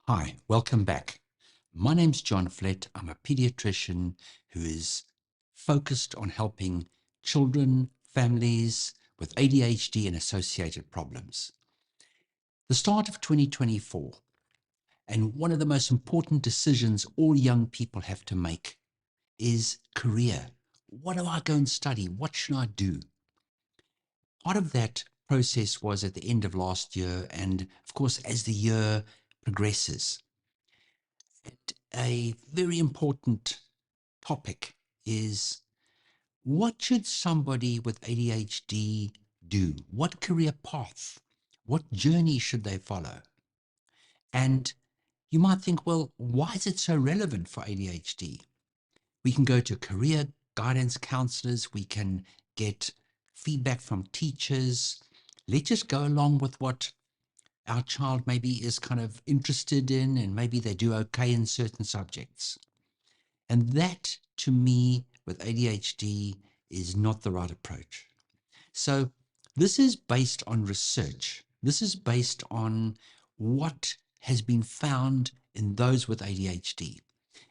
Hi, welcome back. My name's John Flett. I'm a pediatrician who is focused on helping children, families with ADHD and associated problems. The start of 2024, and one of the most important decisions all young people have to make is career. What do I go and study? What should I do? Part of that process was at the end of last year, and of course, as the year progresses, a very important topic is what should somebody with ADHD do? What career path? What journey should they follow? And you might think, well, why is it so relevant for ADHD? We can go to career guidance counselors, we can get feedback from teachers. Let's just go along with what our child maybe is kind of interested in, and maybe they do okay in certain subjects. And that, to me, with ADHD, is not the right approach. So this is based on research. This is based on what has been found in those with ADHD.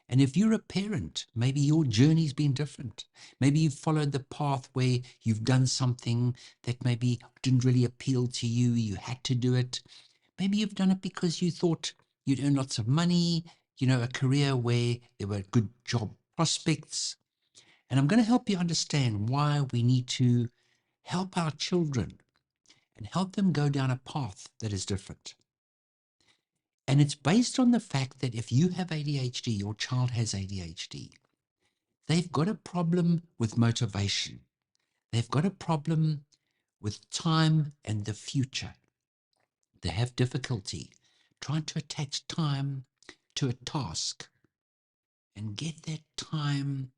And if you're a parent, maybe your journey's been different. Maybe you've followed the path where you've done something that maybe didn't really appeal to you. You had to do it. Maybe you've done it because you thought you'd earn lots of money, a career where there were good job prospects. And I'm going to help you understand why we need to help our children and help them go down a path that is different. And it's based on the fact that if you have ADHD, your child has ADHD, they've got a problem with motivation. They've got a problem with time and the future. They have difficulty trying to attach time to a task and get that time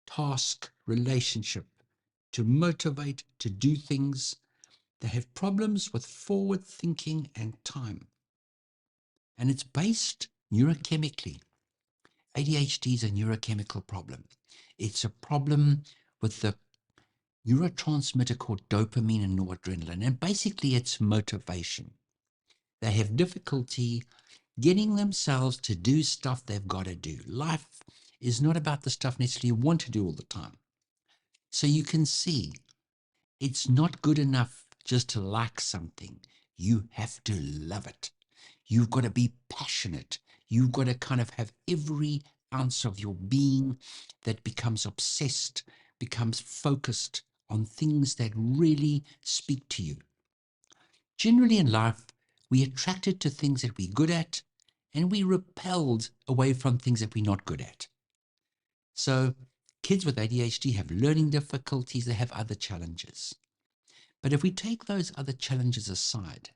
task relationship to motivate to do things. They have problems with forward thinking and time. And it's based neurochemically. ADHD is a neurochemical problem. It's a problem with the neurotransmitter called dopamine and noradrenaline. And basically, it's motivation. They have difficulty getting themselves to do stuff they've got to do. Life is not about the stuff necessarily you want to do all the time. So you can see it's not good enough just to like something. You have to love it. You've got to be passionate. You've got to kind of have every ounce of your being that becomes obsessed, becomes focused on things that really speak to you. Generally in life, we're attracted to things that we're good at, and we're repelled away from things that we're not good at. So kids with ADHD have learning difficulties, they have other challenges. But if we take those other challenges aside,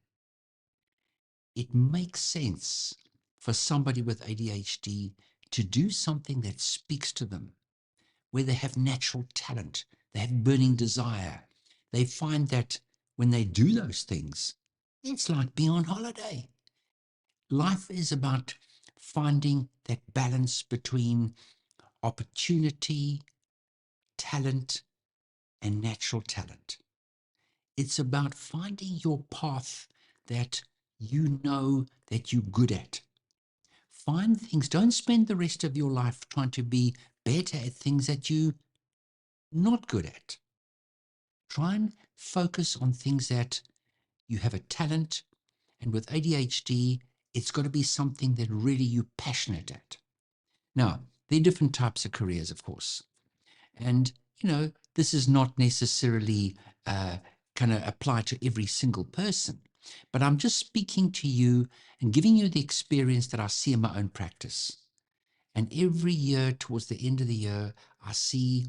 it makes sense for somebody with ADHD to do something that speaks to them, where they have natural talent, they have burning desire. They find that when they do those things, it's like being on holiday. Life is about finding that balance between opportunity, talent, and natural talent. It's about finding your path that you know that you're good at. Find things. Don't spend the rest of your life trying to be better at things that you're not good at. Try and focus on things that you have a talent, and with ADHD, it's got to be something that really you're passionate at. Now, there are different types of careers, of course. And, this is not necessarily kind of apply to every single person. But I'm just speaking to you and giving you the experience that I see in my own practice. And every year, towards the end of the year, I see,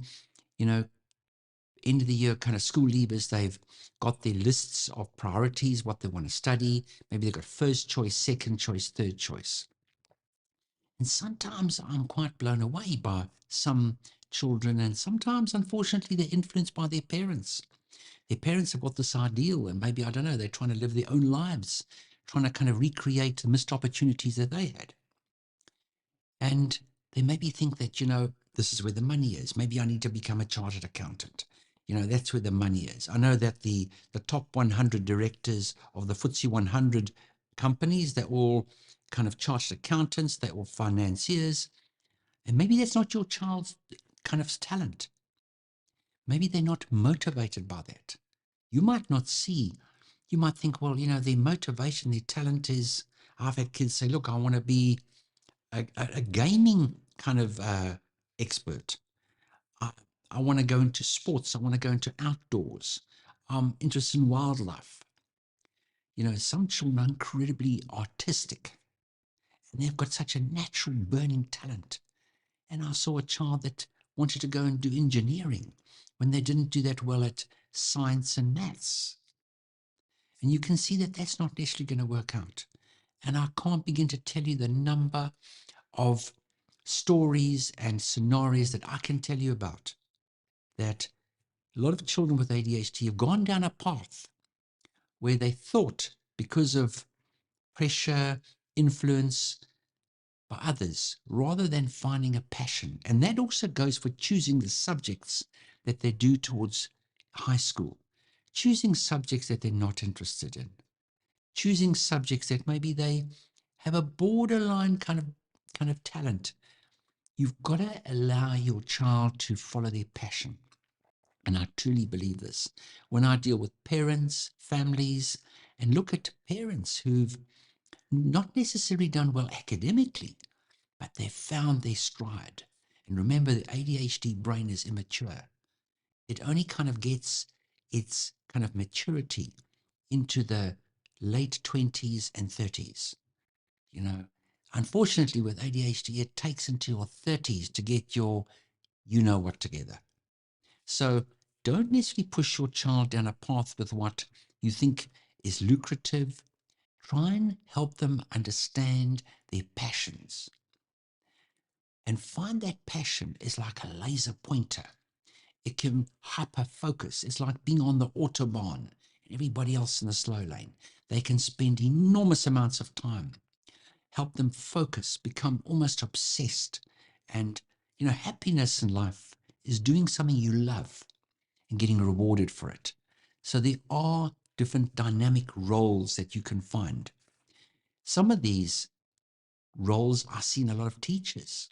end of the year kind of school leavers, they've got their lists of priorities, what they want to study. Maybe they've got first choice, second choice, third choice. And sometimes I'm quite blown away by some children, and sometimes, unfortunately, they're influenced by their parents. Their parents have got this ideal, and maybe, I don't know, they're trying to live their own lives, trying to kind of recreate the missed opportunities that they had. And they maybe think that, this is where the money is. Maybe I need to become a chartered accountant. That's where the money is. I know that the top 100 directors of the FTSE 100 companies, they're all kind of chartered accountants, they're all financiers, and maybe that's not your child's kind of talent. Maybe they're not motivated by that. You might not see, you might think, well, their motivation, their talent is, I've had kids say, look, I want to be a gaming kind of expert. I, I want to go into sports. I want to go into outdoors. I'm interested in wildlife. Some children are incredibly artistic and they've got such a natural burning talent. And I saw a child that wanted to go and do engineering when they didn't do that well at science and maths. And you can see that that's not necessarily going to work out. And I can't begin to tell you the number of stories and scenarios that I can tell you about that a lot of children with ADHD have gone down a path where they thought, because of pressure, influence by others, rather than finding a passion. And that also goes for choosing the subjects that they do towards high school, choosing subjects that they're not interested in, choosing subjects that maybe they have a borderline kind of talent. You've got to allow your child to follow their passion. And I truly believe this. When I deal with parents, families, and look at parents who've not necessarily done well academically, but they've found their stride. And remember, the ADHD brain is immature. It only kind of gets its kind of maturity into the late 20s and 30s. Unfortunately, with ADHD, it takes into your 30s to get your what together. So don't necessarily push your child down a path with what you think is lucrative. Try and help them understand their passions. And find that passion is like a laser pointer. It can hyper focus. It's like being on the Autobahn and everybody else in the slow lane. They can spend enormous amounts of time. Help them focus, become almost obsessed. And, happiness in life is doing something you love and getting rewarded for it. So there are different dynamic roles that you can find. Some of these roles I see in a lot of teachers.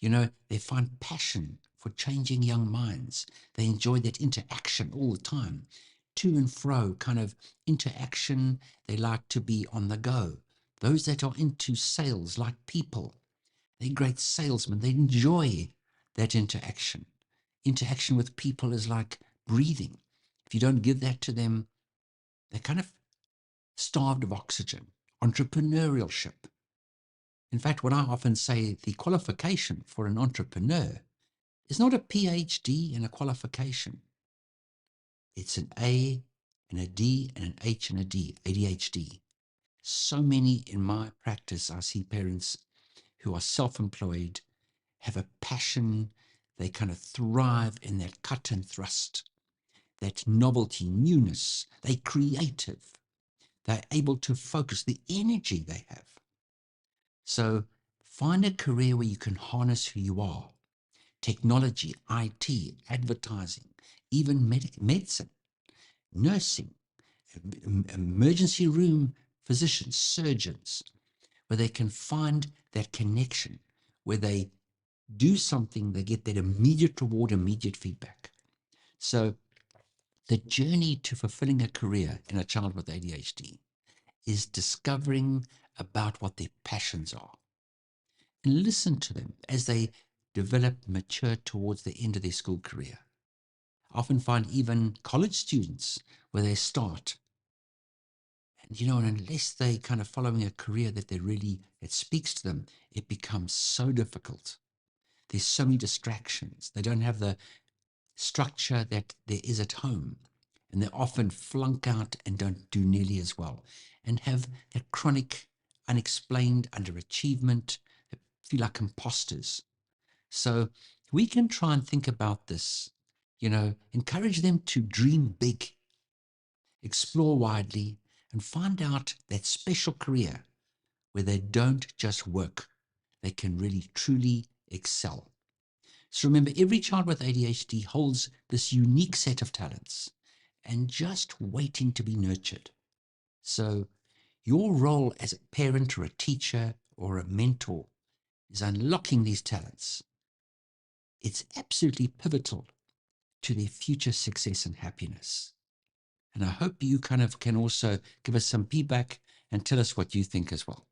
They find passion for changing young minds. They enjoy that interaction all the time, to and fro kind of interaction. They like to be on the go. Those that are into sales, like people, they're great salesmen. They enjoy that interaction. Interaction with people is like breathing. If you don't give that to them, they're kind of starved of oxygen. Entrepreneurship. In fact, what I often say, the qualification for an entrepreneur is not a PhD and a qualification. It's an A and a D and an H and a D, ADHD. So many in my practice, I see parents who are self-employed, have a passion, they kind of thrive in that cut and thrust, that novelty, newness, they're creative, they're able to focus, the energy they have. So find a career where you can harness who you are. Technology, IT, advertising, even medicine, nursing, emergency room physicians, surgeons, where they can find that connection, where they do something, they get that immediate reward, immediate feedback. So the journey to fulfilling a career in a child with ADHD is discovering about what their passions are. And listen to them as they develop, mature towards the end of their school career. I often find even college students where they start, and unless they kind of following a career that it speaks to them, it becomes so difficult. There's so many distractions. They don't have the structure that there is at home, and they often flunk out and don't do nearly as well, and have that chronic, unexplained underachievement. They feel like imposters. So we can try and think about this, encourage them to dream big, explore widely, and find out that special career where they don't just work, they can really truly excel. So remember, every child with ADHD holds this unique set of talents and just waiting to be nurtured. So Your role as a parent or a teacher or a mentor is unlocking these talents. It's absolutely pivotal to their future success and happiness. And I hope you kind of can also give us some feedback and tell us what you think as well.